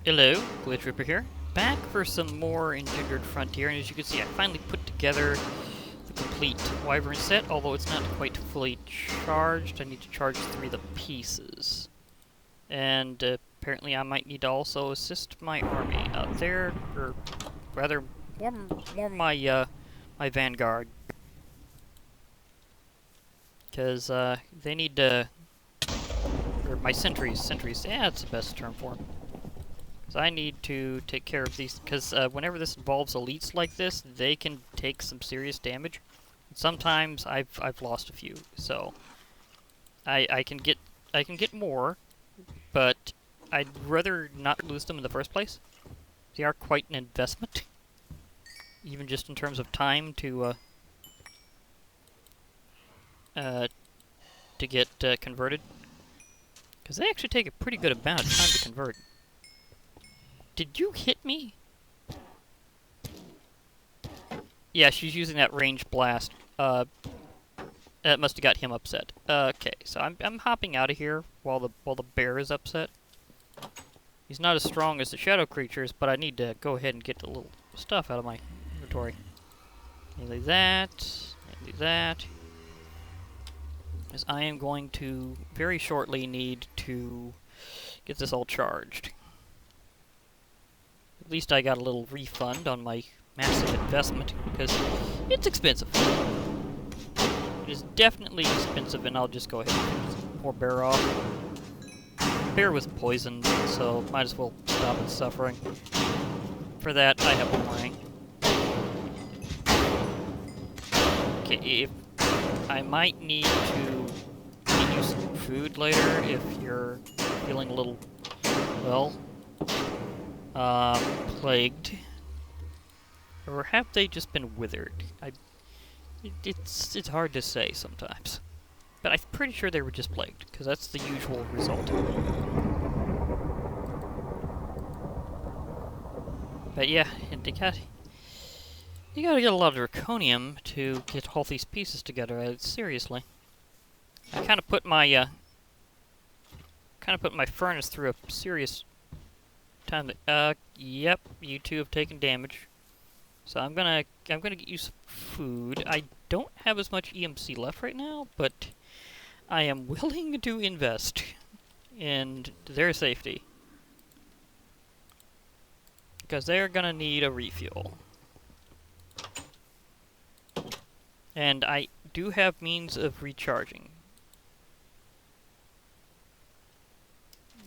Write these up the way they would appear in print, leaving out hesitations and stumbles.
Hello, Glitch Ripper here. Back for some more Engendered Frontier, and as you can see, I finally put together the complete Wyvern set, although it's not quite fully charged. I need to charge 3 of the pieces. And apparently I might need to also assist my army out there, or rather, more my, my vanguard. Because, they need to... or my sentries, yeah, that's the best term for them. Because I need to take care of these, because whenever this involves elites like this, they can take some serious damage. Sometimes I've lost a few, so I can get more, but I'd rather not lose them in the first place. They are quite an investment, even just in terms of time to get converted, because they actually take a pretty good amount of time to convert. Did you hit me? Yeah, she's using that ranged blast. That must have got him upset. Okay, so I'm hopping out of here while the bear is upset. He's not as strong as the shadow creatures, but I need to go ahead and get the little stuff out of my inventory. Mainly that, mainly that. As I am going to very shortly need to get this all charged. At least I got a little refund on my massive investment, because it's expensive. It is definitely expensive, and I'll just go ahead and pour Bear off. Bear was poisoned, so might as well stop its suffering. For that, I have warning. Okay, if I might need to feed you some food later if you're feeling a little, well, plagued. Or have they just been withered? It's hard to say sometimes. But I'm pretty sure they were just plagued, because that's the usual result. But yeah, you gotta get a lot of draconium to get all these pieces together. Seriously, I kind of put my furnace through a serious time. Yep, you two have taken damage. So I'm gonna get you some food. I don't have as much EMC left right now, but I am willing to invest in their safety, because they're gonna need a refuel. And I do have means of recharging.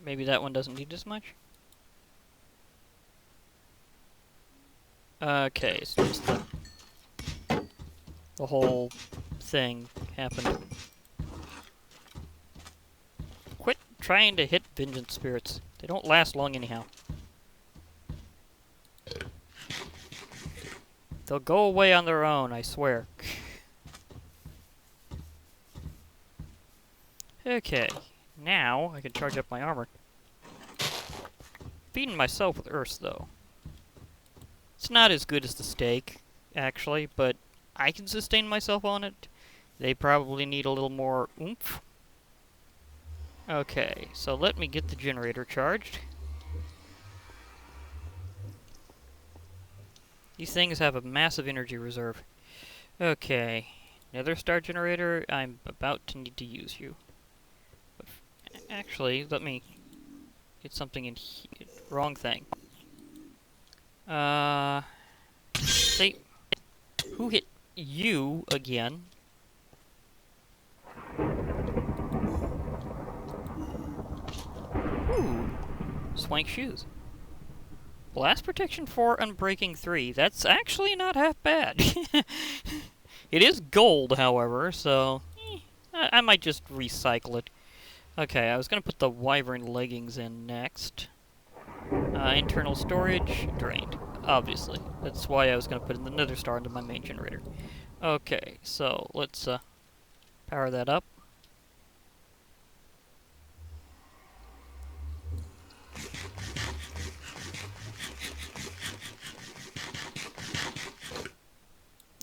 Maybe that one doesn't need as much. Okay, it's just the whole thing happened. Quit trying to hit vengeance spirits. They don't last long anyhow. They'll go away on their own, I swear. Okay, now I can charge up my armor. Feeding myself with earths, though. It's not as good as the steak, actually, but I can sustain myself on it. They probably need a little more oomph. Okay, so let me get the generator charged. These things have a massive energy reserve. Okay, Nether Star generator, I'm about to need to use you. But actually, let me get something in here. Wrong thing. Say, who hit you again? Ooh, swank shoes. Blast protection 4, unbreaking 3. That's actually not half bad. It is gold, however, so I might just recycle it. Okay, I was gonna put the wyvern leggings in next. Internal storage drained, obviously. That's why I was gonna put in the nether star into my main generator. Okay, so let's power that up.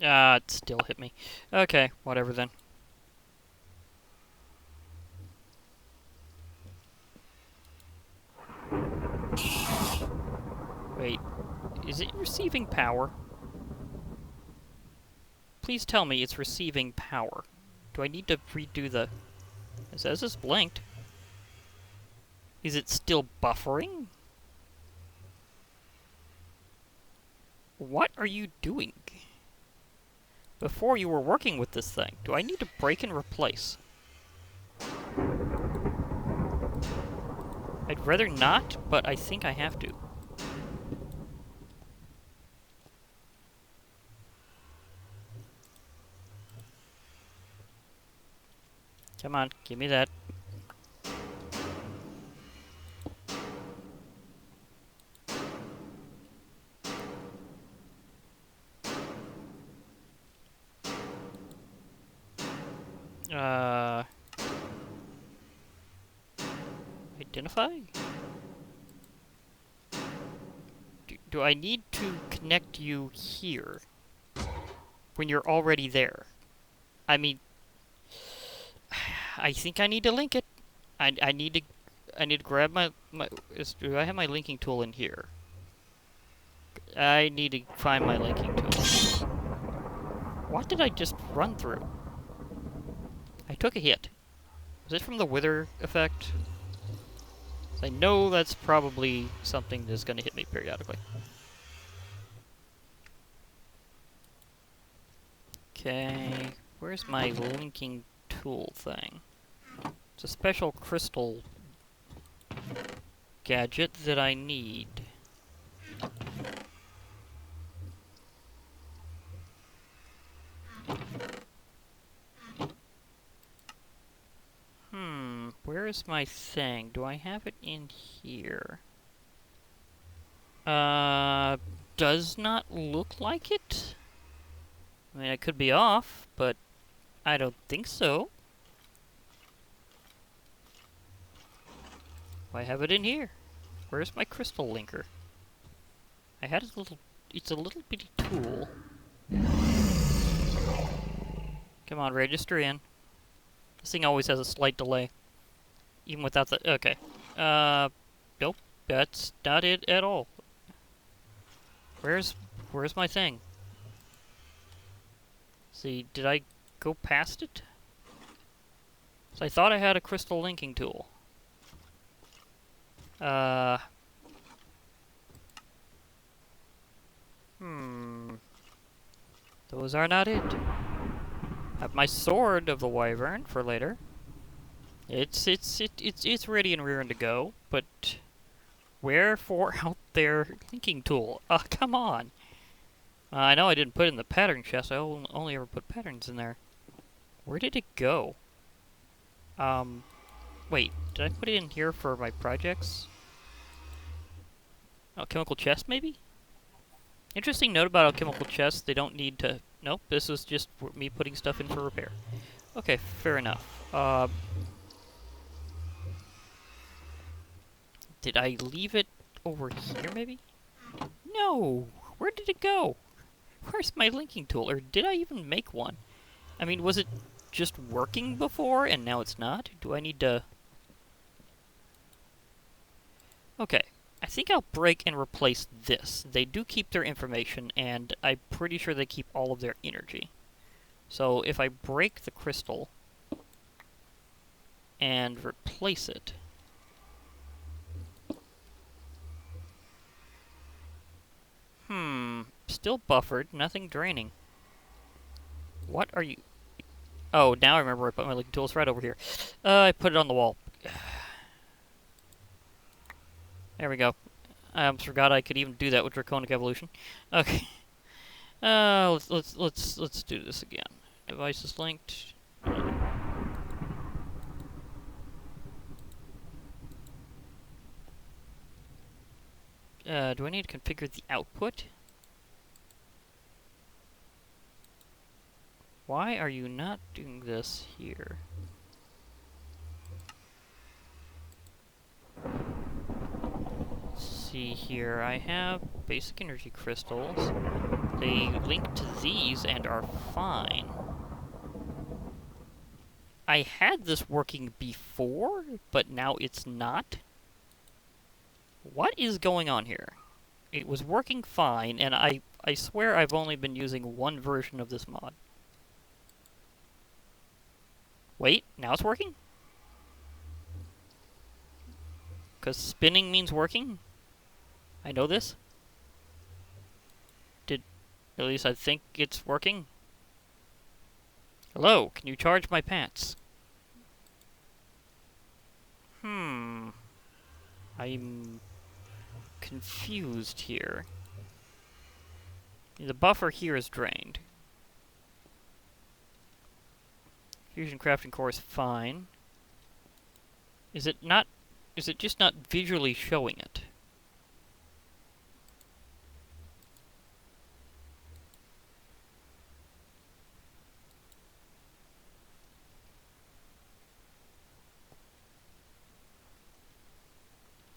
Ah, it still hit me. Okay, whatever then. Wait, is it receiving power? Please tell me it's receiving power. Do I need to redo the... It says it's blinked. Is it still buffering? What are you doing? Before you were working with this thing, do I need to break and replace? I'd rather not, but I think I have to. Come on, give me that. Identify? Do I need to connect you here when you're already there? I mean, I think I need to link it. I need to grab my do I have my linking tool in here? I need to find my linking tool. What did I just run through? I took a hit. Was it from the wither effect? I know that's probably something that's going to hit me periodically. Okay, where's my linking tool thing? It's a special crystal gadget that I need. Where is my thing? Do I have it in here? Does not look like it. I mean, I could be off, but I don't think so. I have it in here. Where's my crystal linker? I had a little... It's a little bitty tool. Come on, register in. This thing always has a slight delay. Even without the... Okay. Nope. That's not it at all. Where's my thing? See, did I go past it? So I thought I had a crystal linking tool. Those are not it. I have my sword of the wyvern for later. It's ready and rearing to go, but wherefore out there linking tool? Come on. I know I didn't put it in the pattern chest. I only ever put patterns in there. Where did it go? Wait, did I put it in here for my projects? Alchemical chest, maybe? Interesting note about alchemical chests, they don't need to... Nope, this is just me putting stuff in for repair. Okay, fair enough. Did I leave it over here, maybe? No! Where did it go? Where's my linking tool? Or did I even make one? I mean, was it just working before and now it's not? Do I need to... Okay. I think I'll break and replace this. They do keep their information, and I'm pretty sure they keep all of their energy. So if I break the crystal and replace it... Still buffered, nothing draining. What are you... Oh, now I remember where I put my linking tool. It's right over here. I put it on the wall. There we go. I almost forgot I could even do that with Draconic Evolution. Okay. Let's do this again. Devices linked. Do I need to configure the output? Why are you not doing this here? See here, I have basic energy crystals. They link to these and are fine. I had this working before, but now it's not. What is going on here? It was working fine, and I swear I've only been using one version of this mod. Wait, now it's working? Because spinning means working? I know this. At least I think it's working. Hello, can you charge my pants? I'm confused here. The buffer here is drained. Fusion crafting core is fine. Is it just not visually showing it?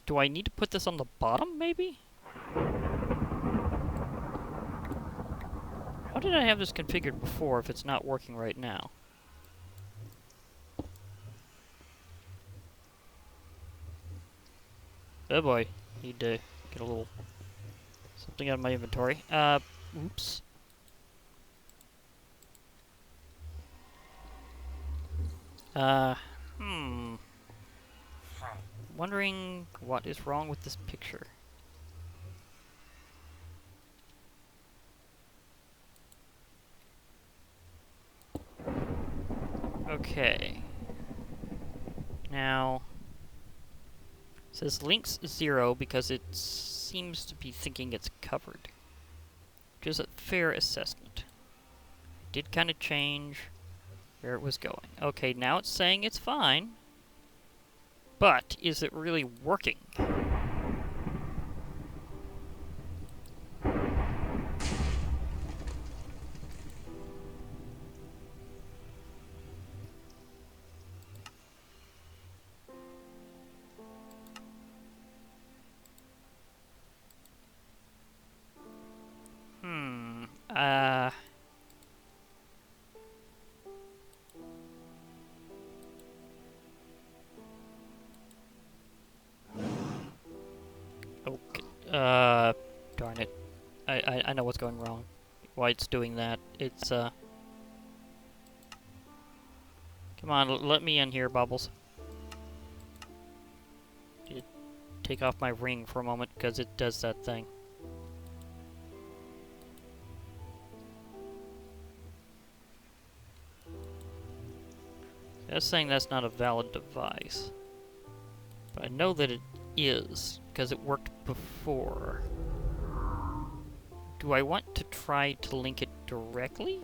Do I need to put this on the bottom, maybe? How did I have this configured before if it's not working right now? Oh boy, need to get a little something out of my inventory. Oops. Hmm. Wondering what is wrong with this picture. Okay. Now, it says links 0 because it seems to be thinking it's covered, which is a fair assessment. It did kind of change where it was going. Okay, now it's saying it's fine, but is it really working? Okay, darn it. I know what's going wrong. Why it's doing that. It's, Come on, let me in here, Bubbles. Take off my ring for a moment, because it does that thing. That's saying that's not a valid device. But I know that it is, because it worked before. Do I want to try to link it directly?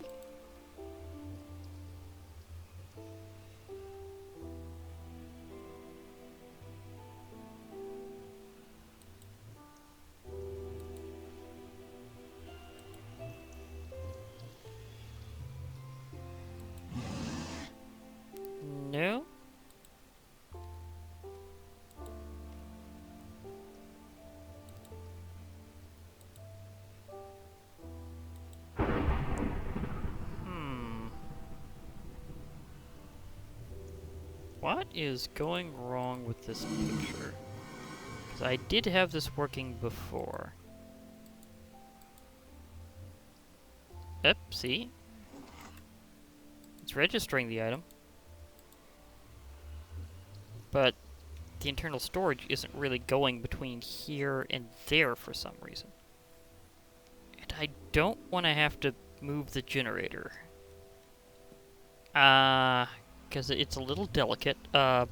No? What is going wrong with this picture? Because I did have this working before. Yep, see? It's registering the item. But the internal storage isn't really going between here and there for some reason. And I don't want to have to move the generator. Because it's a little delicate. At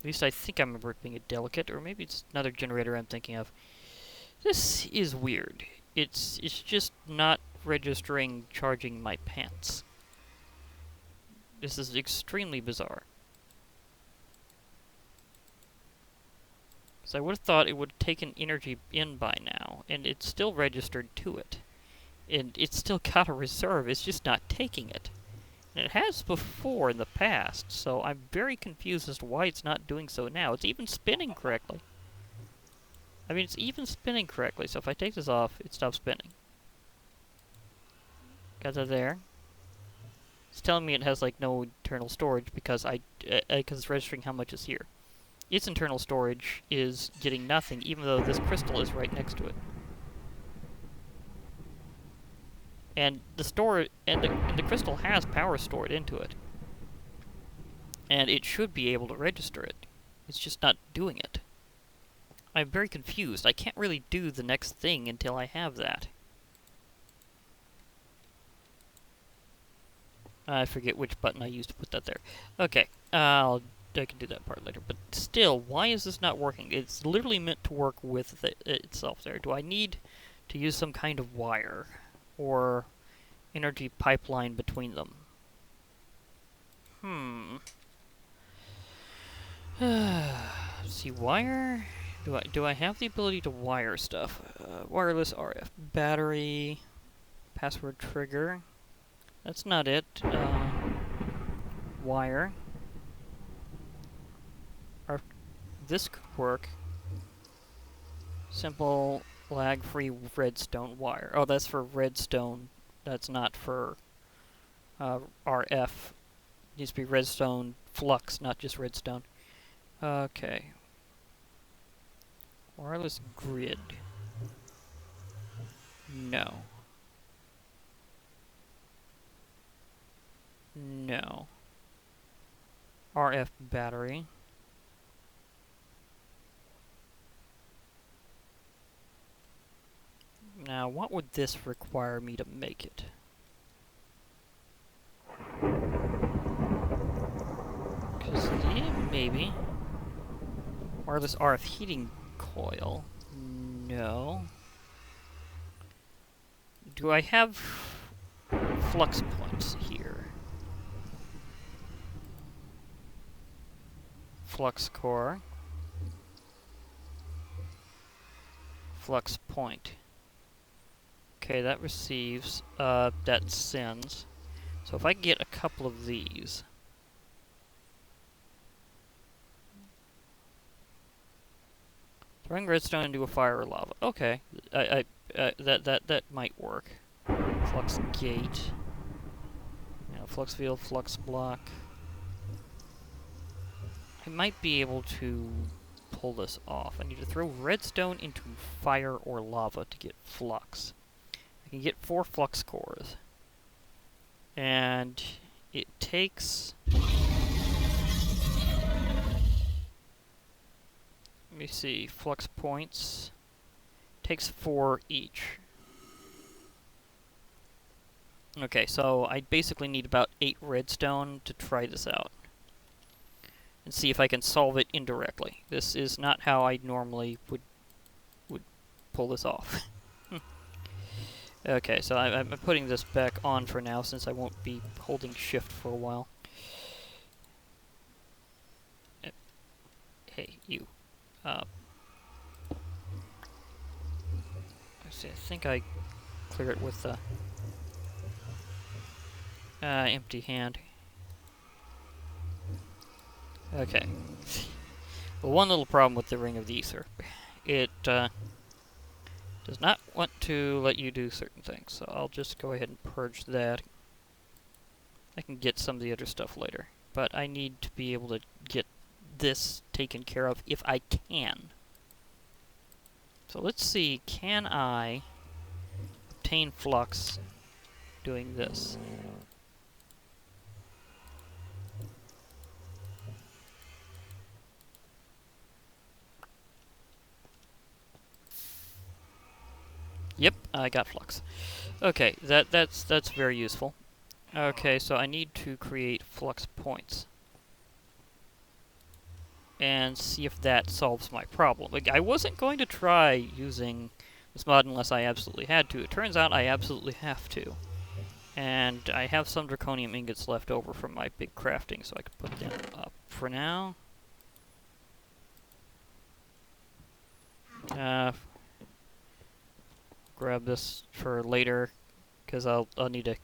least I think I remember it being a delicate, or maybe it's another generator I'm thinking of. This is weird. It's just not registering charging my pants. This is extremely bizarre. So I would have thought it would have taken energy in by now, and it's still registered to it. And it's still got a reserve, it's just not taking it. And it has before in the past, so I'm very confused as to why it's not doing so now. It's even spinning correctly. I mean, it's even spinning correctly, so if I take this off, it stops spinning. Got that there. It's telling me it has, like, no internal storage because it's registering how much is here. its internal storage is getting nothing, even though this crystal is right next to it. And the crystal has power stored into it. And it should be able to register it. It's just not doing it. I'm very confused. I can't really do the next thing until I have that. I forget which button I used to put that there. Okay, I can do that part later. But still, why is this not working? It's literally meant to work with itself there. Do I need to use some kind of wire or energy pipeline between them? See, wire? Do I have the ability to wire stuff? Wireless RF battery, password trigger. That's not it. Wire. This could work. Simple lag-free redstone wire. Oh, that's for redstone. That's not for RF. It needs to be redstone flux, not just redstone. Okay. Wireless grid. No. No. RF battery. Now, what would this require me to make it? Because, yeah, maybe. Wireless RF heating coil. No. Do I have flux points here? Flux core. Flux point. Okay, that receives, that sends. So if I get a couple of these. Throwing redstone into a fire or lava. Okay, that might work. Flux gate. Flux field, flux block. I might be able to pull this off. I need to throw redstone into fire or lava to get flux. I can get 4 flux cores. And it takes... Let me see, flux points. Takes 4 each. Okay, so I basically need about 8 redstone to try this out. And see if I can solve it indirectly. This is not how I normally would pull this off. Okay, so I'm putting this back on for now since I won't be holding shift for a while. Hey, you. Let's see, I think I clear it with the empty hand. Okay. Well, one little problem with the Ring of the Ether. It does not want to let you do certain things, so I'll just go ahead and purge that. I can get some of the other stuff later, but I need to be able to get this taken care of if I can. So let's see, can I obtain flux doing this? Yep, I got flux. Okay, that's very useful. Okay, so I need to create flux points. And see if that solves my problem. Like, I wasn't going to try using this mod unless I absolutely had to. It turns out I absolutely have to. And I have some draconium ingots left over from my big crafting, so I can put them up for now. Grab this for later, because I'll need to... I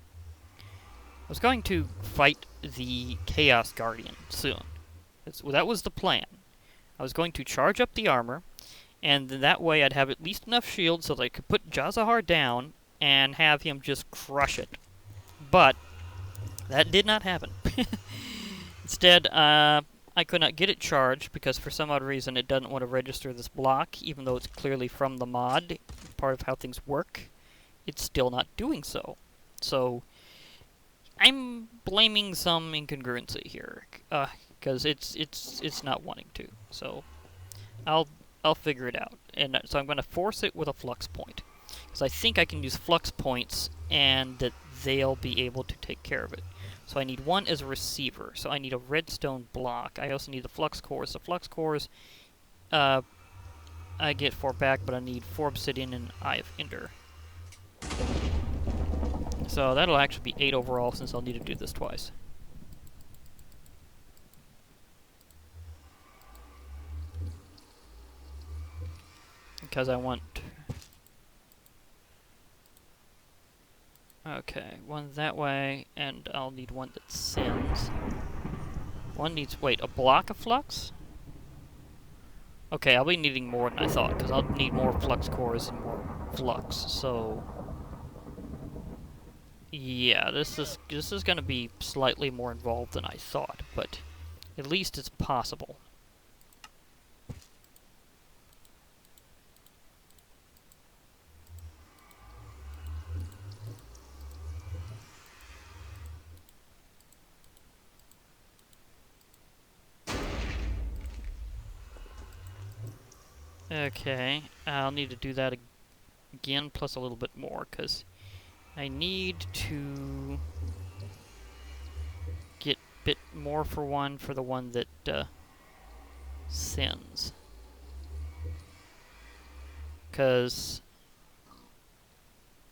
was going to fight the Chaos Guardian soon. That was the plan. I was going to charge up the armor, and that way I'd have at least enough shield so that I could put Jazahar down and have him just crush it. But that did not happen. Instead, I I could not get it charged because for some odd reason it doesn't want to register this block, even though it's clearly from the mod, part of how things work. It's still not doing so. So I'm blaming some incongruency here, because it's not wanting to. So I'll figure it out, and so I'm going to force it with a flux point, because I think I can use flux points and that they'll be able to take care of it. So I need one as a receiver. So I need a redstone block. I also need the flux cores. The flux cores, I get 4 back, but I need 4 obsidian and Eye of Ender. So that'll actually be 8 overall, since I'll need to do this twice. Because I want... Okay, one that way, and I'll need one that sends. One needs... Wait, a block of flux? Okay, I'll be needing more than I thought, because I'll need more flux cores and more flux, so... Yeah, this is going to be slightly more involved than I thought, but at least it's possible. Okay, I'll need to do that again, plus a little bit more, because I need to get a bit more for the one that sends. Because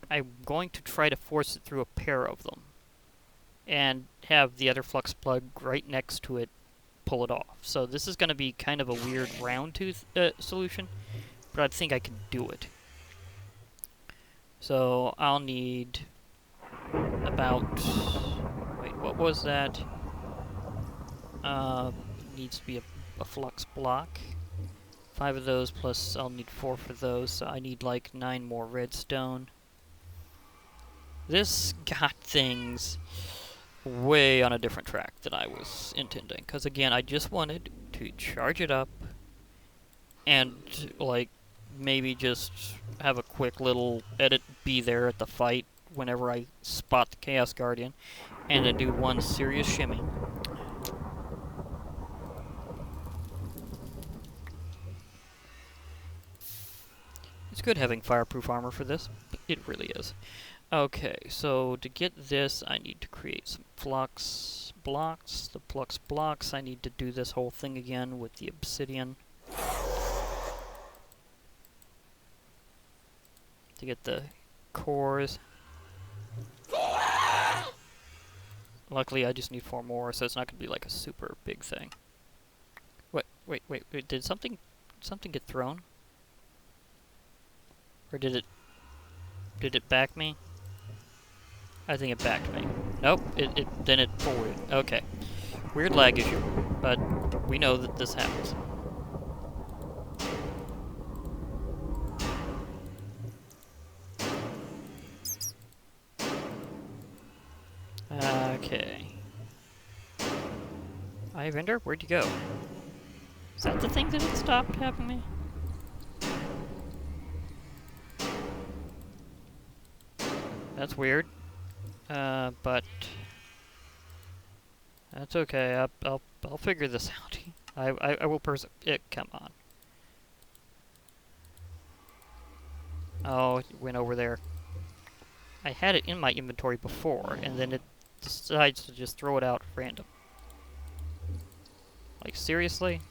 I'm going to try to force it through a pair of them, and have the other flux plug right next to it pull it off. So this is going to be kind of a weird round tooth solution, but I think I can do it. So I'll need about... Wait, what was that? Needs to be a flux block. 5 of those, plus I'll need 4 for those, so I need like 9 more redstone. This got things way on a different track than I was intending, because again, I just wanted to charge it up and, like, maybe just have a quick little edit be there at the fight whenever I spot the Chaos Guardian, and then do one serious shimmy. It's good having fireproof armor for this. It really is. Okay, so to get this, I need to create some flux blocks. The flux blocks, I need to do this whole thing again with the obsidian. To get the cores. Luckily, I just need 4 more, so it's not going to be like a super big thing. Wait, did something get thrown? Or did it back me? I think it backed me. Nope, then it forwarded. Okay. Weird lag issue, but we know that this happens. Okay. Ivender, where'd you go? Is that the thing that it stopped having me? That's weird. But that's okay. I'll figure this out. I will come on. Oh, it went over there. I had it in my inventory before, and then it decides to just throw it out random. Like, seriously?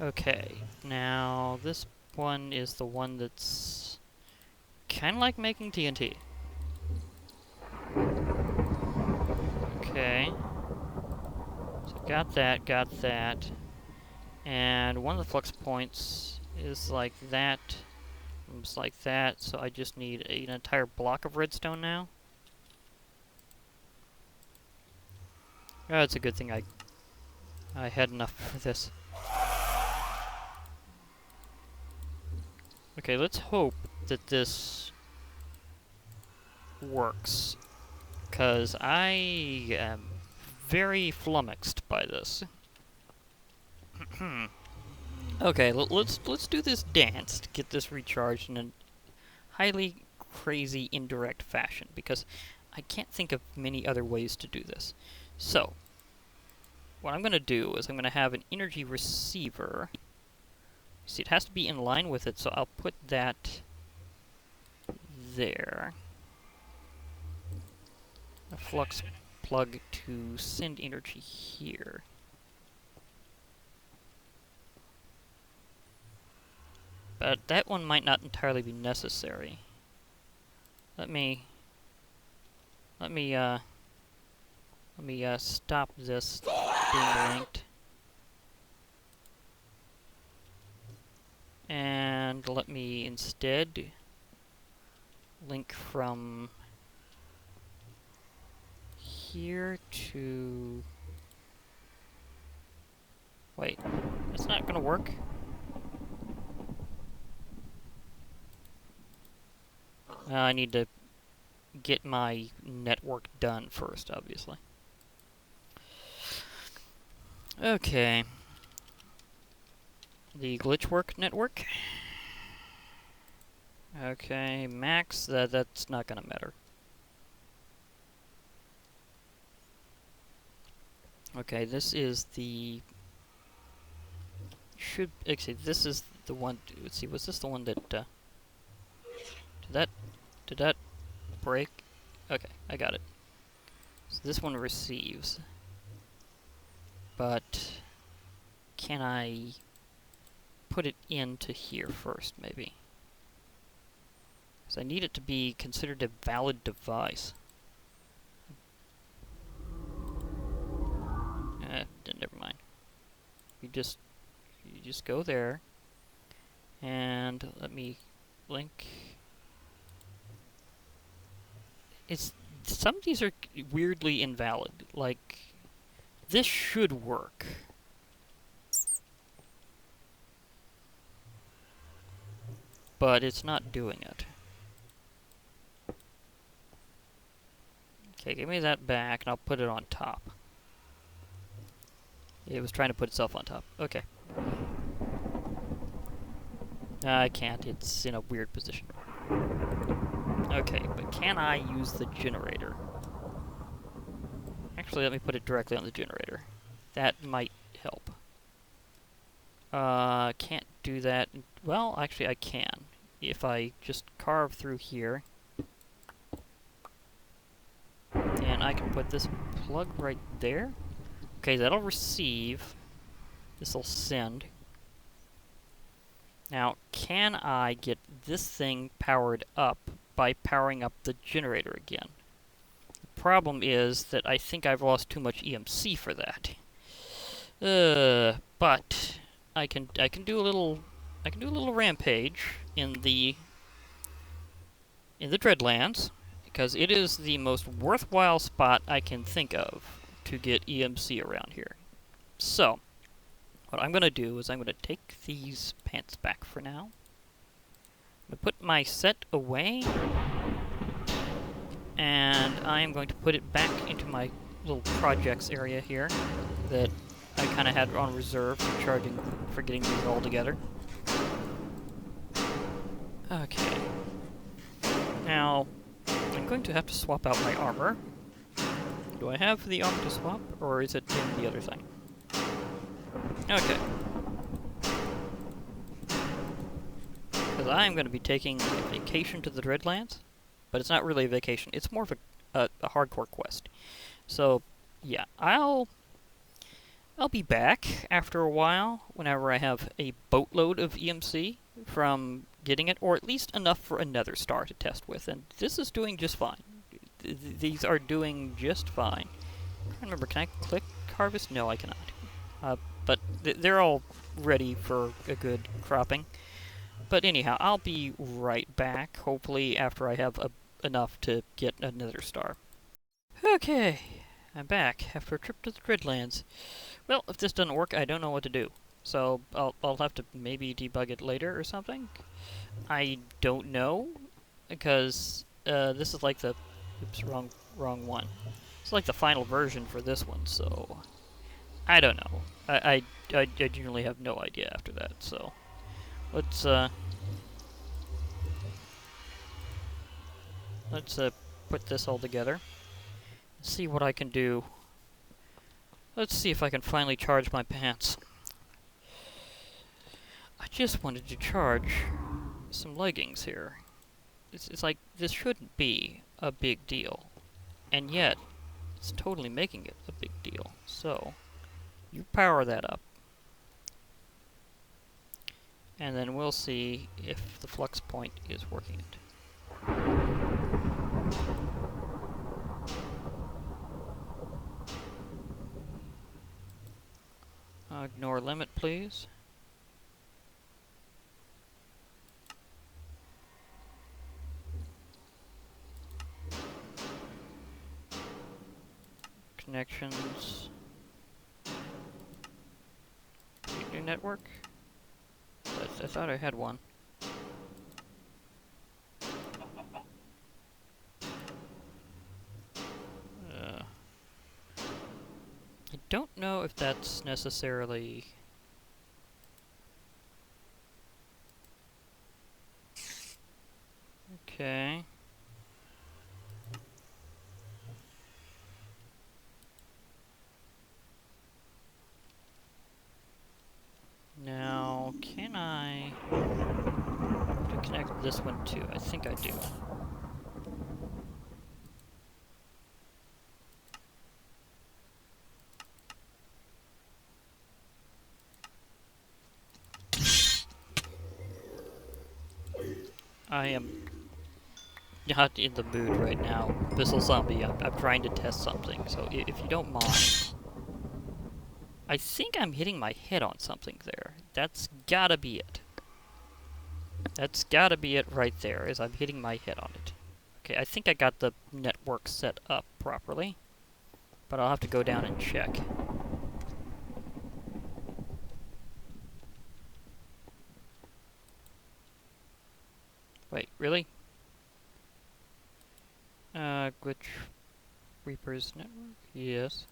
Okay, now this one is the one that's kind of like making TNT. Okay. So got that. And one of the flux points is like that. It's like that, so I just need an entire block of redstone now. Oh, it's a good thing I had enough for this. Okay, let's hope that this works, because I am very flummoxed by this. Okay, let's do this dance to get this recharged in a highly crazy indirect fashion, because I can't think of many other ways to do this. So, what I'm going to do is I'm going to have an energy receiver. See, it has to be in line with it, so I'll put that there. A flux plug to send energy here. But that one might not entirely be necessary. Let me stop this being linked. And let me instead link from here to... Wait, that's not gonna work? I need to get my network done first, obviously. Okay. The glitchwork network. Okay, max, that's not gonna matter. Okay, this is the... Actually, this is the one... Let's see, was this the one that, Did that break? Okay, I got it. So this one receives. But... Can I put it into here first, maybe? Because I need it to be considered a valid device. Never mind. You just go there, and let me link. Some of these are weirdly invalid. Like, this should work. But it's not doing it. Okay, give me that back, and I'll put it on top. It was trying to put itself on top. Okay. I can't. It's in a weird position. Okay, but can I use the generator? Actually, let me put it directly on the generator. That might help. Can't do that. Well, actually, I can. If I just carve through here. And I can put this plug right there. Okay, that'll receive. This'll send. Now, can I get this thing powered up by powering up the generator again? The problem is that I think I've lost too much EMC for that. But I can do a little rampage in the Dreadlands, because it is the most worthwhile spot I can think of to get EMC around here. So, what I'm going to do is I'm going to take these pants back for now. I'm going to put my set away, and I'm going to put it back into my little projects area here that I kind of had on reserve for getting these all together. Okay. Now, I'm going to have to swap out my armor. Do I have the armor to swap, or is it in the other thing? Okay. Because I'm going to be taking a vacation to the Dreadlands, but it's not really a vacation. It's more of a hardcore quest. So, yeah, I'll be back after a while whenever I have a boatload of EMC from getting it, or at least enough for another star to test with, and this is doing just fine. These are doing just fine. I remember, can I click harvest? No, I cannot. But they're all ready for a good cropping. But anyhow, I'll be right back, hopefully after I have enough to get another star. Okay, I'm back after a trip to the Dreadlands. Well, if this doesn't work, I don't know what to do. So I'll have to maybe debug it later or something. I don't know, because this is like the Oops, wrong one. It's like the final version for this one, so I don't know. I genuinely have no idea after that. So let's put this all together. See what I can do. Let's see if I can finally charge my pants. I just wanted to charge some leggings here. It's like, this shouldn't be a big deal. And yet, it's totally making it a big deal. So, you power that up. And then we'll see if the flux point is working it. Ignore limit, please. Connections. New network? I thought I had one. I don't know if that's necessarily... Okay. Now, can I connect this one too? I think I do. I am not in the mood right now, Bissell Zombie. I'm trying to test something, so if you don't mind. I think I'm hitting my head on something there. That's gotta be it. That's gotta be it right there, is I'm hitting my head on it. Okay, I think I got the network set up properly, but I'll have to go down and check. Wait, really? Glitch Reaper's network? Yes.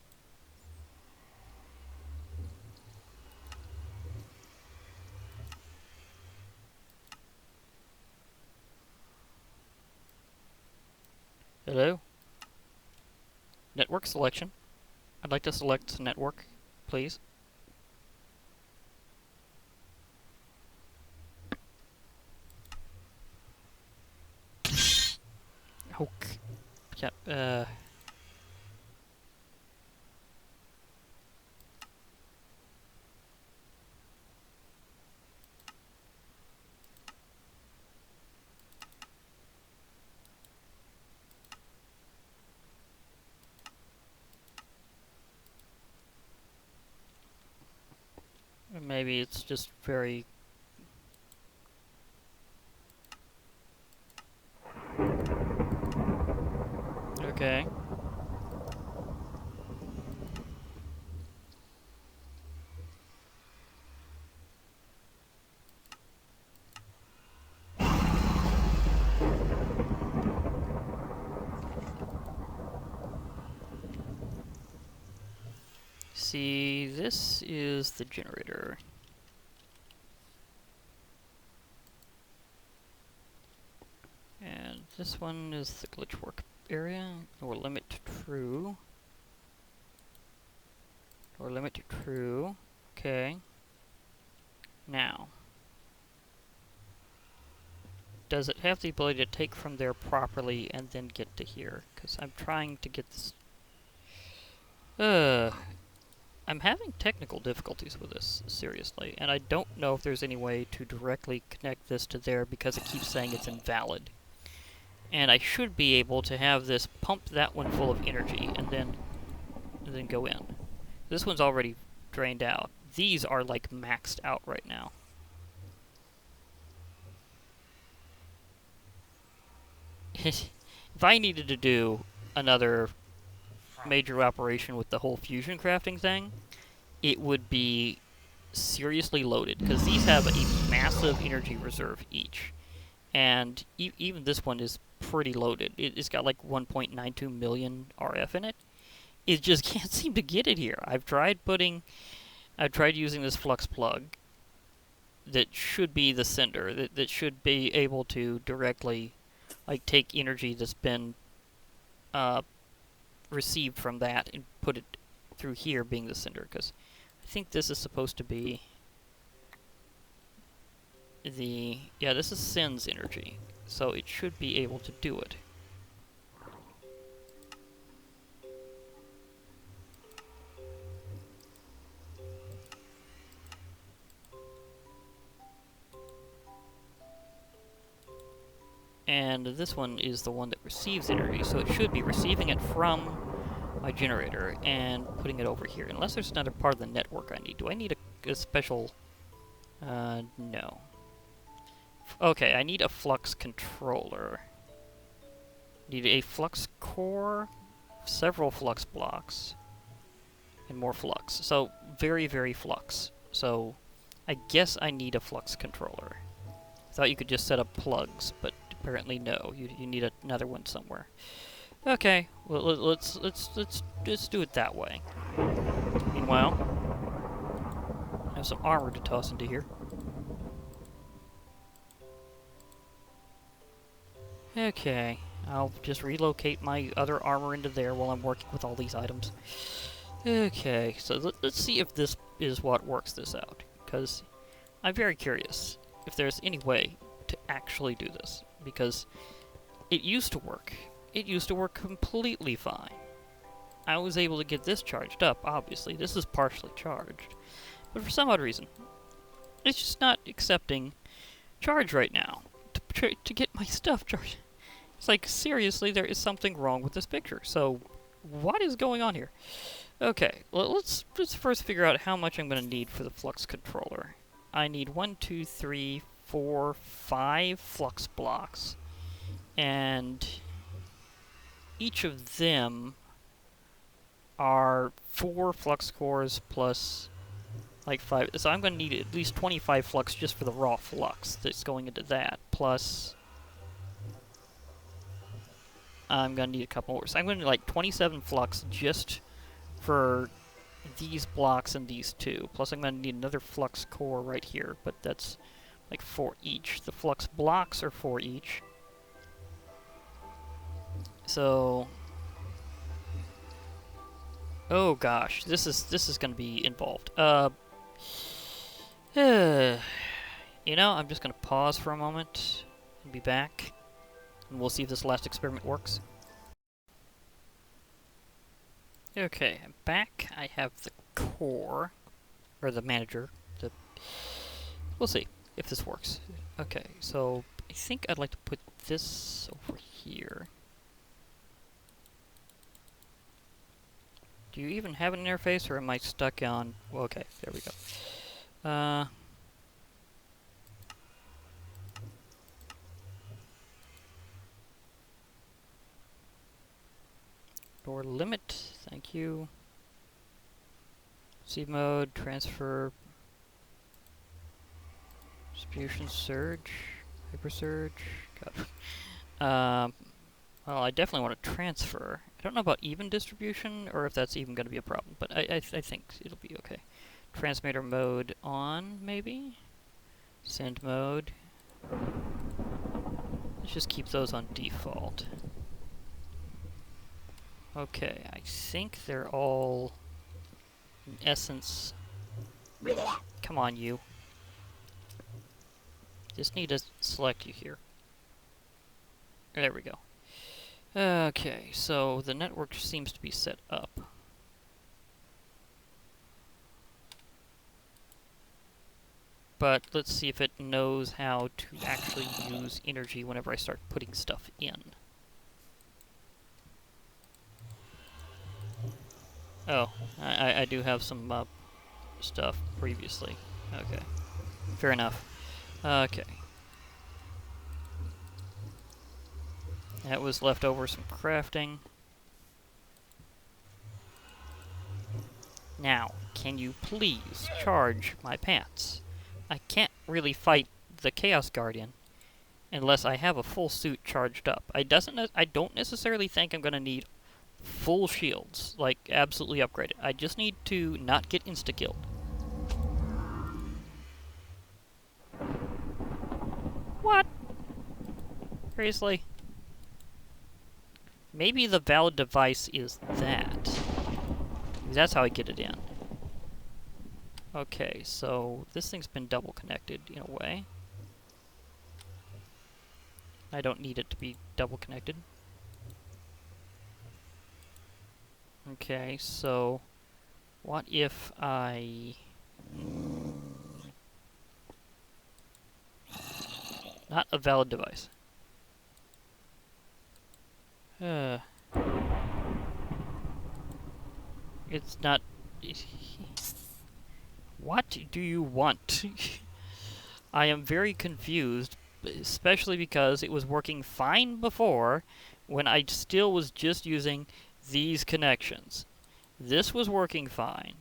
Hello? Network selection. I'd like to select network, please. Okay. Yeah, maybe it's just very... Okay. See, this is the generator. And this one is the glitch work area, or limit to true. Or limit to true. Okay. Now, does it have the ability to take from there properly and then get to here? Because I'm trying to get this... I'm having technical difficulties with this, seriously, and I don't know if there's any way to directly connect this to there because it keeps saying it's invalid. And I should be able to have this pump that one full of energy and then go in. This one's already drained out. These are like maxed out right now. If I needed to do another major operation with the whole fusion crafting thing, it would be seriously loaded, because these have a massive energy reserve each. And even this one is pretty loaded. It's got like 1.92 million RF in it. It just can't seem to get it here. I've tried using this flux plug that should be the sender, that should be able to directly like take energy that's been received from that and put it through here being the sender, because I think this is supposed to be this is sends energy, so it should be able to do it. And this one is the one that receives energy, so it should be receiving it from my generator and putting it over here. Unless there's another part of the network I need. Do I need a special... no. Okay, I need a flux controller. Need a flux core, several flux blocks, and more flux. So, very, very flux. So, I guess I need a flux controller. I thought you could just set up plugs, but apparently no. You need another one somewhere. Okay, well let's do it that way. Meanwhile, I have some armor to toss into here. Okay, I'll just relocate my other armor into there while I'm working with all these items. Okay, so let's see if this is what works this out, because I'm very curious if there's any way to actually do this, because it used to work. It used to work completely fine. I was able to get this charged up, obviously. This is partially charged. But for some odd reason, it's just not accepting charge right now to get my stuff charged. It's like, seriously, there is something wrong with this picture. So, what is going on here? Okay, well, let's first figure out how much I'm going to need for the flux controller. I need 1, 2, 3, 4, 5 flux blocks. And each of them are 4 flux cores plus like 5. So I'm going to need at least 25 flux just for the raw flux that's going into that. Plus, I'm going to need a couple more. So I'm going to need like 27 flux just for these blocks and these two. Plus I'm going to need another flux core right here, but that's like 4 each. The flux blocks are 4 each. So, oh gosh, this is going to be involved. You know, I'm just going to pause for a moment and be back, and we'll see if this last experiment works. Okay, I'm back. I have the core, or the manager. We'll see if this works. Okay, so I think I'd like to put this over here. Do you even have an interface, or am I stuck on... Well, okay, there we go. Door limit, thank you. Receive mode, transfer, distribution surge, hyper surge. Well, I definitely want to transfer. I don't know about even distribution, or if that's even going to be a problem, but I think it'll be okay. Transmitter mode on, maybe? Send mode. Let's just keep those on default. Okay, I think they're all, in essence... Come on, you. Just need to select you here. There we go. Okay, so the network seems to be set up. But let's see if it knows how to actually use energy whenever I start putting stuff in. Oh, I do have some stuff previously. Okay, fair enough. Okay. That was left over some crafting. Now, can you please charge my pants? I can't really fight the Chaos Guardian unless I have a full suit charged up. I don't necessarily think I'm going to need full shields, like absolutely upgraded. I just need to not get insta-killed. What? Seriously? Maybe the valid device is that. That's how I get it in. Okay, so this thing's been double connected in a way. I don't need it to be double connected. Okay, so what if I... Not a valid device. It's not... What do you want? I am very confused, especially because it was working fine before when I still was just using these connections. This was working fine.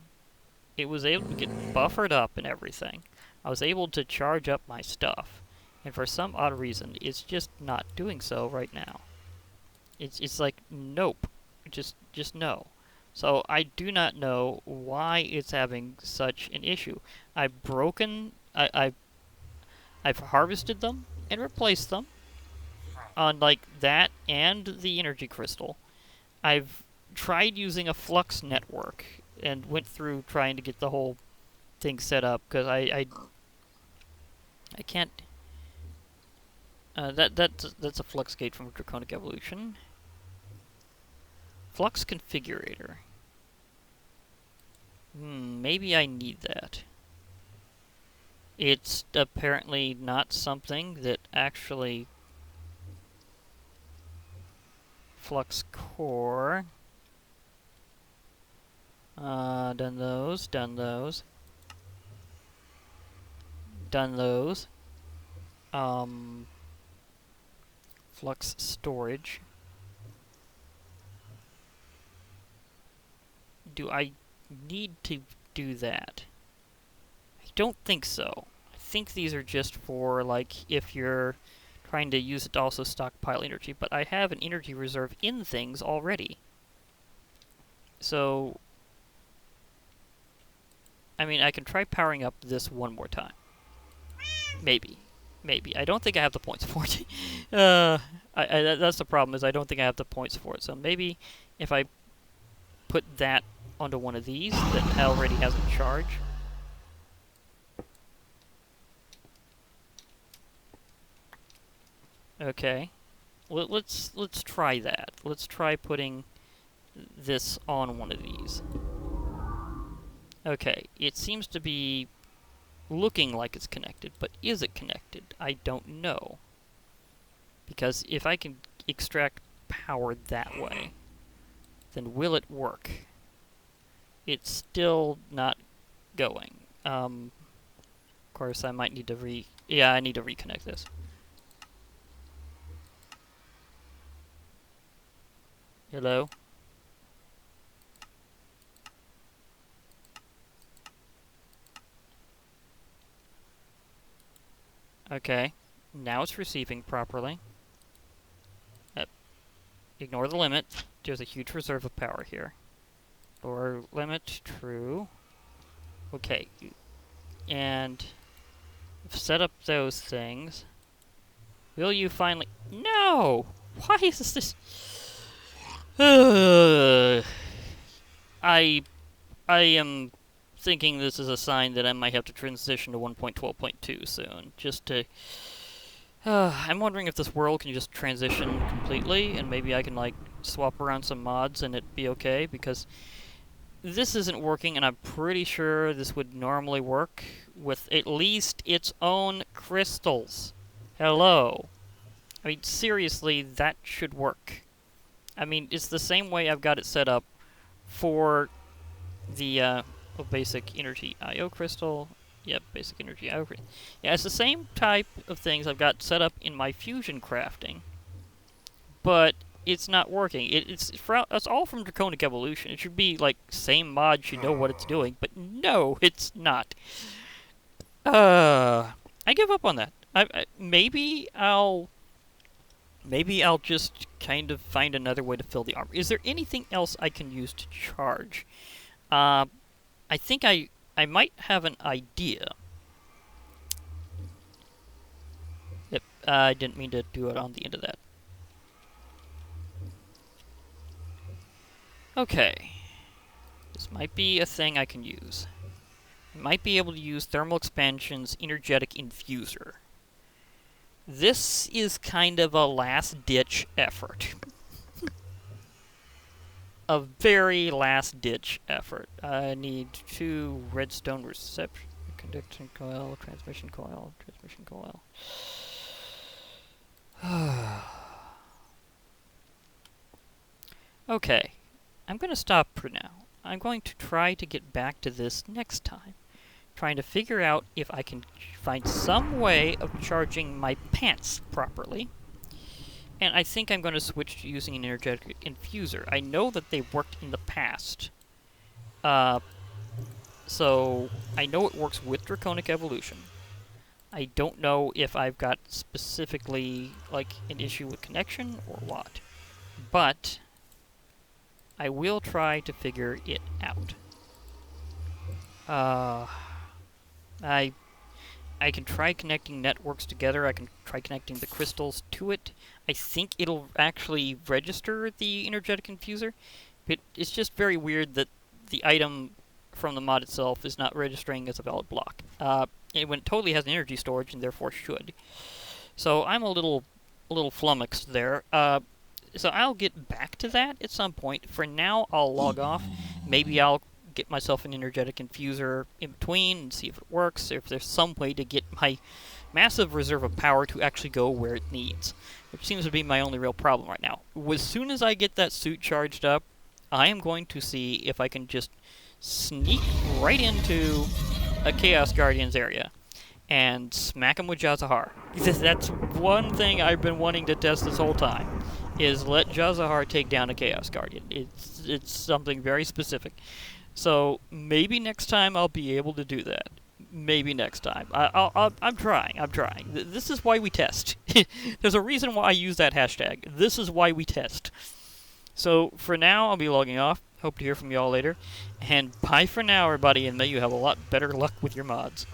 It was able to get buffered up and everything. I was able to charge up my stuff. And for some odd reason, it's just not doing so right now. It's like, nope. Just no. So I do not know why it's having such an issue. I've harvested them and replaced them on like that and the energy crystal. I've tried using a Flux network and went through trying to get the whole thing set up because I can't. That's a flux gate from Draconic Evolution. Flux configurator. Maybe I need that. It's apparently not something that actually... Flux core. Done those, done those. Done those. Flux storage. Do I need to do that? I don't think so. I think these are just for, like, if you're trying to use it to also stockpile energy, but I have an energy reserve in things already. So, I mean, I can try powering up this one more time. Maybe. Maybe. I don't think I have the points for it. That's the problem, is I don't think I have the points for it. So maybe if I put that onto one of these that already has a charge. Okay. Let's try that. Let's try putting this on one of these. Okay, it seems to be looking like it's connected, but is it connected? I don't know. Because if I can extract power that way, then will it work? It's still not going. Of course, I might need to I need to reconnect this. Hello? Okay. Now it's receiving properly. Ignore the limit. There's a huge reserve of power here. Lower limit, true. Okay. And set up those things. Will you finally... No! Why is this... I am thinking this is a sign that I might have to transition to 1.12.2 soon. Just to... I'm wondering if this world can just transition completely, and maybe I can, like, swap around some mods and it be okay, because this isn't working, and I'm pretty sure this would normally work with at least its own crystals. Hello. I mean, seriously, that should work. I mean, it's the same way I've got it set up for the basic energy IO crystal. Yep, basic energy IO crystal. Yeah, it's the same type of things I've got set up in my fusion crafting, but it's not working. It's all from Draconic Evolution. It should be like same mod should know what it's doing, but no, it's not. I give up on that. maybe I'll just kind of find another way to fill the armor. Is there anything else I can use to charge? I think I might have an idea. Yep, I didn't mean to do it on the end of that. Okay. This might be a thing I can use. I might be able to use Thermal Expansion's Energetic Infuser. This is kind of a last-ditch effort. A very last-ditch effort. I need 2 redstone reception, conduction coil, transmission coil, transmission coil. Okay, I'm going to stop for now. I'm going to try to get back to this next time, trying to figure out if I can find some way of charging my pants properly. And I think I'm going to switch to using an energetic infuser. I know that they worked in the past. So I know it works with Draconic Evolution. I don't know if I've got specifically, like, an issue with connection or what. But I will try to figure it out. I can try connecting networks together. I can try connecting the crystals to it. I think it'll actually register the energetic infuser. But it's just very weird that the item from the mod itself is not registering as a valid block. When it totally has an energy storage and therefore should. So I'm a little flummoxed there. So I'll get back to that at some point. For now, I'll log off. Maybe I'll get myself an energetic infuser in between and see if it works, or if there's some way to get my massive reserve of power to actually go where it needs, which seems to be my only real problem right now. As soon as I get that suit charged up, I am going to see if I can just sneak right into a Chaos Guardians area and smack him with Jazahar. That's one thing I've been wanting to test this whole time, is let Jazahar take down a Chaos Guardian. It's something very specific. So maybe next time I'll be able to do that. Maybe next time. I'm trying. This is why we test. There's a reason why I use that hashtag. This is why we test. So for now, I'll be logging off. Hope to hear from you all later. And bye for now, everybody, and may you have a lot better luck with your mods.